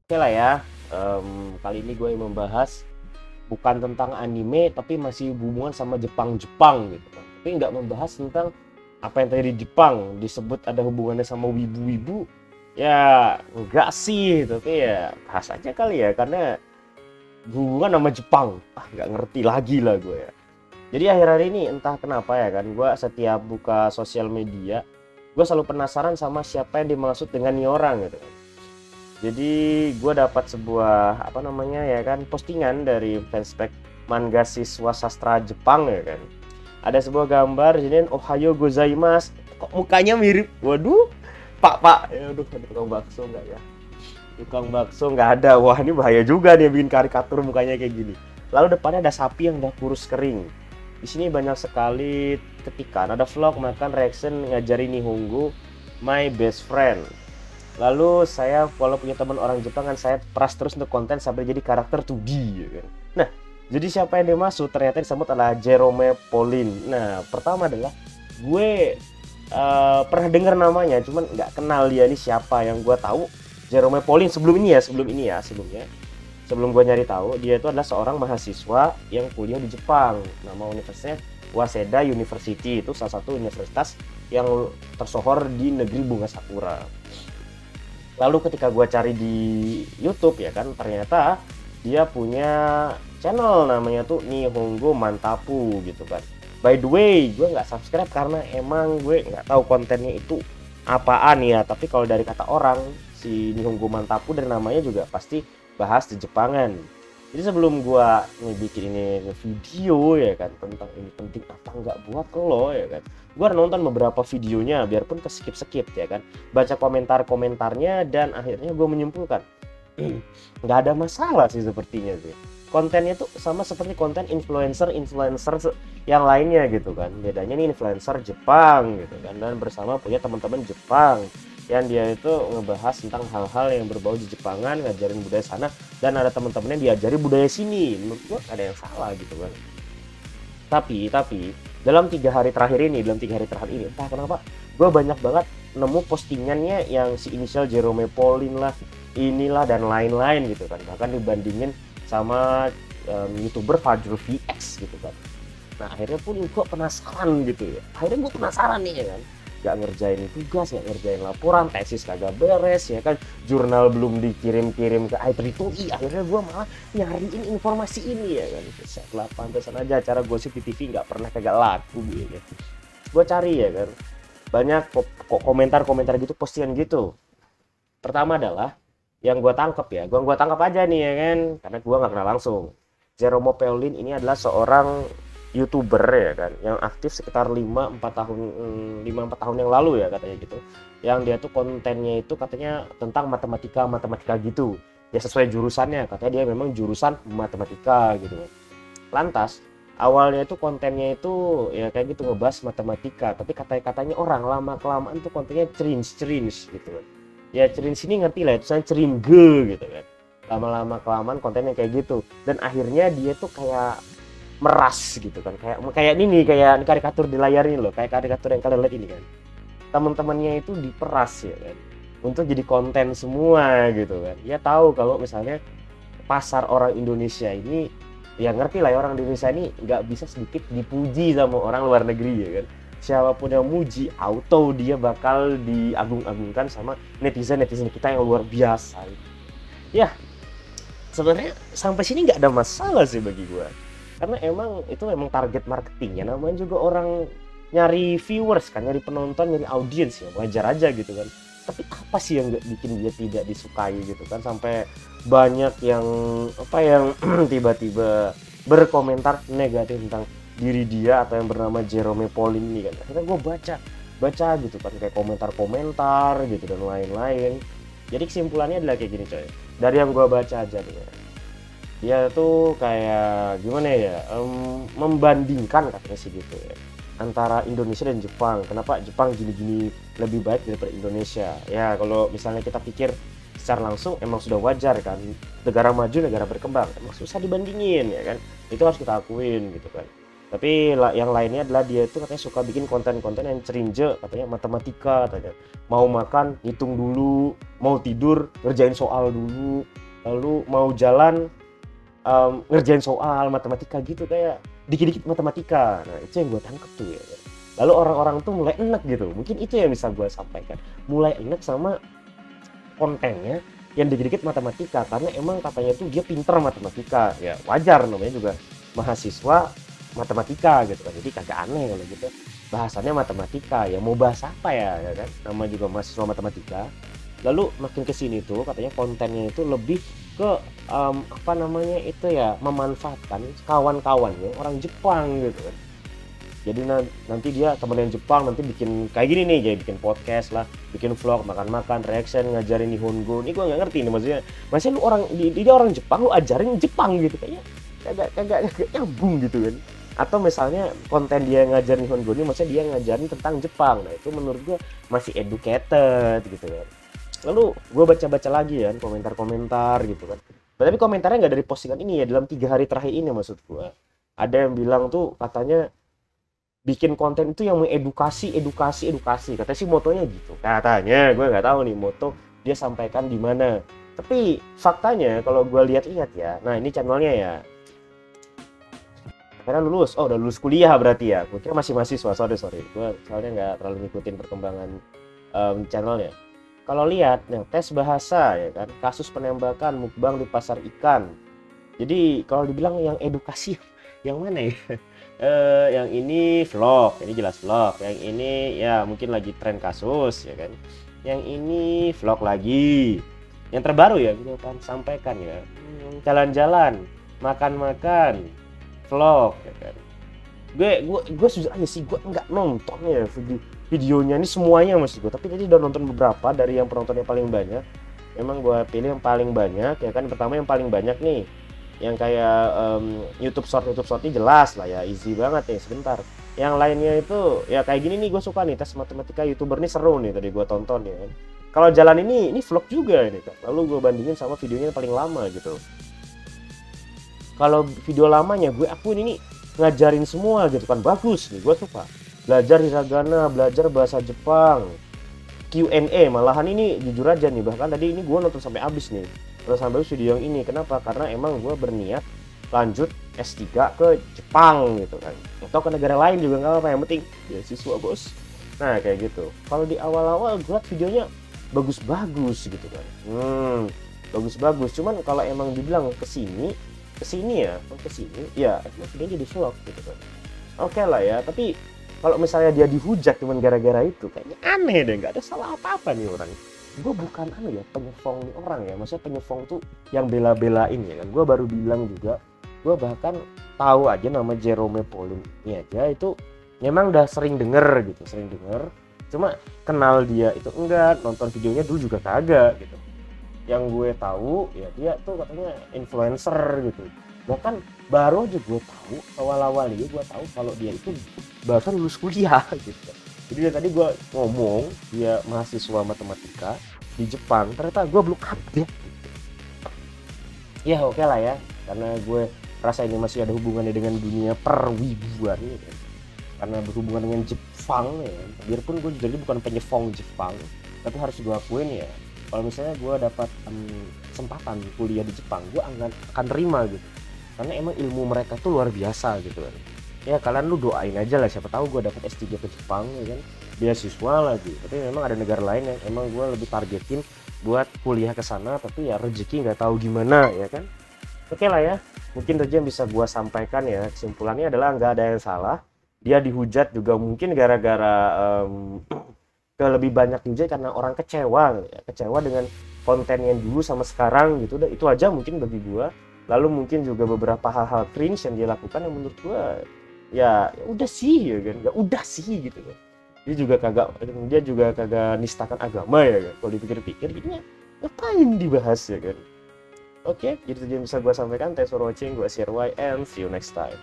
Oke lah ya, kali ini gue membahas bukan tentang anime tapi masih hubungan sama Jepang-Jepang gitu kan. Tapi nggak membahas tentang apa yang terjadi di Jepang, disebut ada hubungannya sama wibu-wibu. Ya enggak sih, tapi ya bahas aja kali ya karena hubungan sama Jepang. Nggak ngerti lagi lah gue ya. Jadi akhir-akhir ini entah kenapa ya kan, gue setiap buka sosial media, gue selalu penasaran sama siapa yang dimaksud dengan nih orang gitu kan. Jadi gue dapat sebuah apa namanya ya kan postingan dari fanspage manga siswa sastra Jepang ya kan. Ada sebuah gambar jadi Ohayo gozaimasu. Kok mukanya mirip? Waduh, Pak. Ya aduh, ada tukang bakso enggak ya? Tukang bakso nggak ada. Wah, ini bahaya juga nih bikin karikatur mukanya kayak gini. Lalu depannya ada sapi yang udah kurus kering. Di sini banyak sekali ketikan. Ada vlog makan reaction ngajarin Nihongo my best friend. Lalu saya kalau punya teman orang Jepang kan saya peras terus untuk konten sampai jadi karakter 2D ya kan. Nah, jadi siapa yang dimaksud ternyata disebut adalah Jerome Pauline. Nah, pertama adalah gue pernah dengar namanya, cuman nggak kenal dia ini siapa. Yang gue tahu Jerome Pauline sebelum gue nyari tahu dia itu adalah seorang mahasiswa yang kuliah di Jepang. Nama universitasnya Waseda University, itu salah satu universitas yang tersohor di negeri bunga sakura. Lalu ketika gue cari di YouTube ya kan, ternyata dia punya channel namanya tuh Nihongo Mantapu gitu kan. By the way, gue nggak subscribe karena emang gue nggak tahu kontennya itu apaan ya. Tapi kalau dari kata orang, si Nihongo Mantapu dan namanya juga pasti bahas di Jepangan. Jadi sebelum gue bikin ini video ya kan tentang ini penting apa nggak buat lo ya kan, gue udah nonton beberapa videonya biarpun ke skip ya kan, baca komentarnya dan akhirnya gue menyimpulkan nggak ada masalah sih sepertinya sih. Kontennya tuh sama seperti konten influencer yang lainnya gitu kan. Bedanya nih influencer Jepang gitu kan dan bersama punya teman-teman Jepang yang dia itu ngebahas tentang hal-hal yang berbau di Jepangan, ngajarin budaya sana, dan ada teman-temannya diajari budaya sini. Menurut gua ada yang salah gitu kan. Tapi dalam 3 hari terakhir ini, entah kenapa gue banyak banget nemu postingannya yang si inisial Jerome Pauline lah, inilah dan lain-lain gitu kan. Bahkan dibandingin sama youtuber Fajrul VX gitu kan. Nah akhirnya pun gue penasaran gitu ya. Akhirnya gue penasaran nih ya kan. Gak ngerjain tugas, gak ngerjain laporan, tesis kagak beres ya kan, jurnal belum dikirim-kirim ke I3I. Akhirnya gue malah nyariin informasi ini ya kan. Setelah pantesan aja acara gosip di TV nggak pernah kagak laku gitu. Gue cari ya kan, banyak komentar-komentar gitu, postingan gitu. Pertama adalah yang gue tangkap ya, gue tangkap aja nih ya kan, karena gue nggak kenal langsung. Jerome Pauline ini adalah seorang YouTuber ya kan yang aktif sekitar 5-4 tahun yang lalu ya katanya gitu. Yang dia tuh kontennya itu katanya tentang matematika gitu. Ya sesuai jurusannya, katanya dia memang jurusan matematika gitu. Lantas awalnya itu kontennya itu ya kayak gitu ngebahas matematika, tapi katanya orang lama kelamaan tuh kontennya cringe gitu kan. Ya cringe ini ngerti lah, itu saya cringe gitu kan. Lama-lama kelamaan kontennya kayak gitu dan akhirnya dia tuh kayak meras gitu kan, kayak ini kayak karikatur di layar ini loh, kayak karikatur yang kalian lihat ini kan, teman-temannya itu diperas ya kan untuk jadi konten semua gitu kan. Ya tahu kalau misalnya pasar orang Indonesia ini, ya ngerti lah ya, orang Indonesia ini nggak bisa sedikit dipuji sama orang luar negeri ya kan. Siapapun yang muji auto dia bakal diagung-agungkan sama netizen kita yang luar biasa. Ya sebenarnya sampai sini nggak ada masalah sih bagi gue, karena itu memang target marketingnya, namanya juga orang nyari viewers kan, nyari penonton, nyari audiens, ya wajar aja gitu kan. Tapi apa sih yang bikin dia tidak disukai gitu kan, sampai banyak yang tiba-tiba berkomentar negatif tentang diri dia atau yang bernama Jerome Pauline ini kan. Akhirnya gue baca gitu kan, kayak komentar gitu dan lain-lain. Jadi kesimpulannya adalah kayak gini coy, dari yang gue baca aja nih ya. Dia tuh kayak gimana ya, membandingkan katanya sih gitu ya, antara Indonesia dan Jepang. Kenapa Jepang gini-gini lebih baik daripada Indonesia? Ya kalau misalnya kita pikir secara langsung emang sudah wajar kan, negara maju negara berkembang emang susah dibandingin ya kan, itu harus kita akuin gitu kan. Tapi yang lainnya adalah dia itu katanya suka bikin konten-konten yang ceringe, katanya matematika, katanya mau makan hitung dulu, mau tidur ngerjain soal dulu, lalu mau jalan ngerjain soal matematika gitu, kayak dikit-dikit matematika. Nah itu yang gue tangkep tuh ya. Lalu orang-orang tuh mulai enek gitu, mungkin itu yang bisa gue sampaikan, mulai enek sama kontennya yang dikit-dikit matematika, karena emang katanya tuh dia pinter matematika. Ya wajar, namanya juga mahasiswa matematika gitu kan, jadi kagak aneh kalau gitu bahasannya matematika. Ya mau bahas apa ya, ya kan, nama juga mahasiswa matematika. Lalu makin kesini tuh katanya kontennya itu lebih ke apa namanya itu ya, memanfaatkan kawan-kawannya orang Jepang gitu kan. Jadi nanti dia temen yang Jepang nanti bikin kayak gini nih, jadi bikin podcast lah, bikin vlog makan-makan, reaction, ngajarin Nihongo. Ini gue nggak ngerti nih, maksudnya lu orang dia orang Jepang, lu ajarin Jepang gitu, kayaknya kagak nyambung gitu kan. Atau misalnya konten dia ngajarin Nihongo ini, maksudnya dia ngajarin tentang Jepang. Nah itu menurut gue masih educated gitu kan. Lalu gue baca-baca lagi ya komentar-komentar gitu kan. Tapi komentarnya nggak dari postingan ini ya, dalam 3 hari terakhir ini maksud gue. Ada yang bilang tuh katanya bikin konten itu yang mengedukasi, edukasi. Katanya sih motonya gitu. Katanya, gue nggak tahu nih moto dia sampaikan di mana. Tapi faktanya kalau gue lihat-lihat ya, nah ini channelnya ya. Karena lulus, oh udah lulus kuliah berarti ya. Gue kira masih mahasiswa, sorry. Gue soalnya nggak terlalu ngikutin perkembangan channelnya. Kalau lihat, nah, tes bahasa ya kan, kasus penembakan mukbang di pasar ikan. Jadi kalau dibilang yang edukasi, yang mana ya? Yang ini vlog, ini jelas vlog. Yang ini ya mungkin lagi tren kasus ya kan. Yang ini vlog lagi. Yang terbaru ya gitu kan, sampaikan ya. Jalan-jalan, makan-makan, vlog ya kan. Gue jujur aja sih, gue nggak nonton ya videonya ini semuanya maksud gue. Tapi tadi udah nonton beberapa dari yang penontonnya paling banyak. Emang gue pilih yang paling banyak ya kan. Pertama yang paling banyak nih, yang kayak YouTube short ini jelas lah ya, easy banget nih, sebentar. Yang lainnya itu ya kayak gini nih, gue suka nih, tes matematika YouTuber nih seru nih, tadi gue tonton ya kan. Kalau jalan ini vlog juga ini kan. Lalu gue bandingin sama videonya yang paling lama gitu. Kalau video lamanya gue akuin ini ngajarin semua gitu kan, bagus nih, gue suka. Belajar hiragana, belajar bahasa Jepang, Q&A, malahan ini jujur aja nih, bahkan tadi ini gue nonton sampai habis nih. Terus sampai video yang ini, kenapa? Karena emang gue berniat lanjut S3 ke Jepang gitu kan, atau ke negara lain juga nggak apa-apa, yang penting beasiswa bos. Nah kayak gitu. Kalau di awal-awal gue liat videonya bagus-bagus gitu kan, bagus-bagus. Cuman kalau emang dibilang kesini ya videonya jadi vlog gitu kan. Oke lah ya, tapi kalau misalnya dia dihujat cuman gara-gara itu, kayaknya aneh deh, nggak ada salah apa-apa nih orang. Gue bukan penyefong nih orang ya, maksudnya penyefong tuh yang bela-belain ya kan. Gue baru bilang juga, gue bahkan tahu aja nama Jerome Pauline ini aja itu memang udah sering denger, cuma kenal dia itu enggak, nonton videonya dulu juga kagak gitu. Yang gue tahu ya dia tuh katanya influencer gitu. Bahkan baru aja gue tahu awal-awal ini, gue tahu kalau dia itu barusan lulus kuliah gitu. Jadi dari tadi gue ngomong dia mahasiswa matematika di Jepang, ternyata gue belum update. Ya oke lah ya, karena gue rasa ini masih ada hubungannya dengan dunia perwibuan gitu. Karena berhubungan dengan Jepang ya, biarpun gue jadi bukan penyefong Jepang, tapi harus gue akuin ya, kalau misalnya gue dapat kesempatan kuliah di Jepang, gue akan terima gitu. Karena emang ilmu mereka tuh luar biasa gitu kan. Ya kalian lu doain aja lah, siapa tahu gue dapat S3 ke Jepang ya kan, beasiswa lagi. Tapi memang ada negara lain yang emang gue lebih targetin buat kuliah ke sana, tapi ya rezeki nggak tahu gimana ya kan. Oke lah ya, mungkin saja yang bisa gue sampaikan ya, kesimpulannya adalah nggak ada yang salah. Dia dihujat juga mungkin gara-gara lebih banyak dihujat karena orang kecewa dengan konten yang dulu sama sekarang gitu. Itu aja mungkin bagi gue. Lalu mungkin juga beberapa hal-hal cringe yang dia lakukan yang menurut gue ya udah sih ya kan, udah sih gitu kan. Dia juga kagak nistakan agama ya kan. Kalau dipikir-pikir ini ngapain dibahas ya kan. Oke, jadi itu yang bisa gue sampaikan. Thanks for watching, gue CRY and see you next time.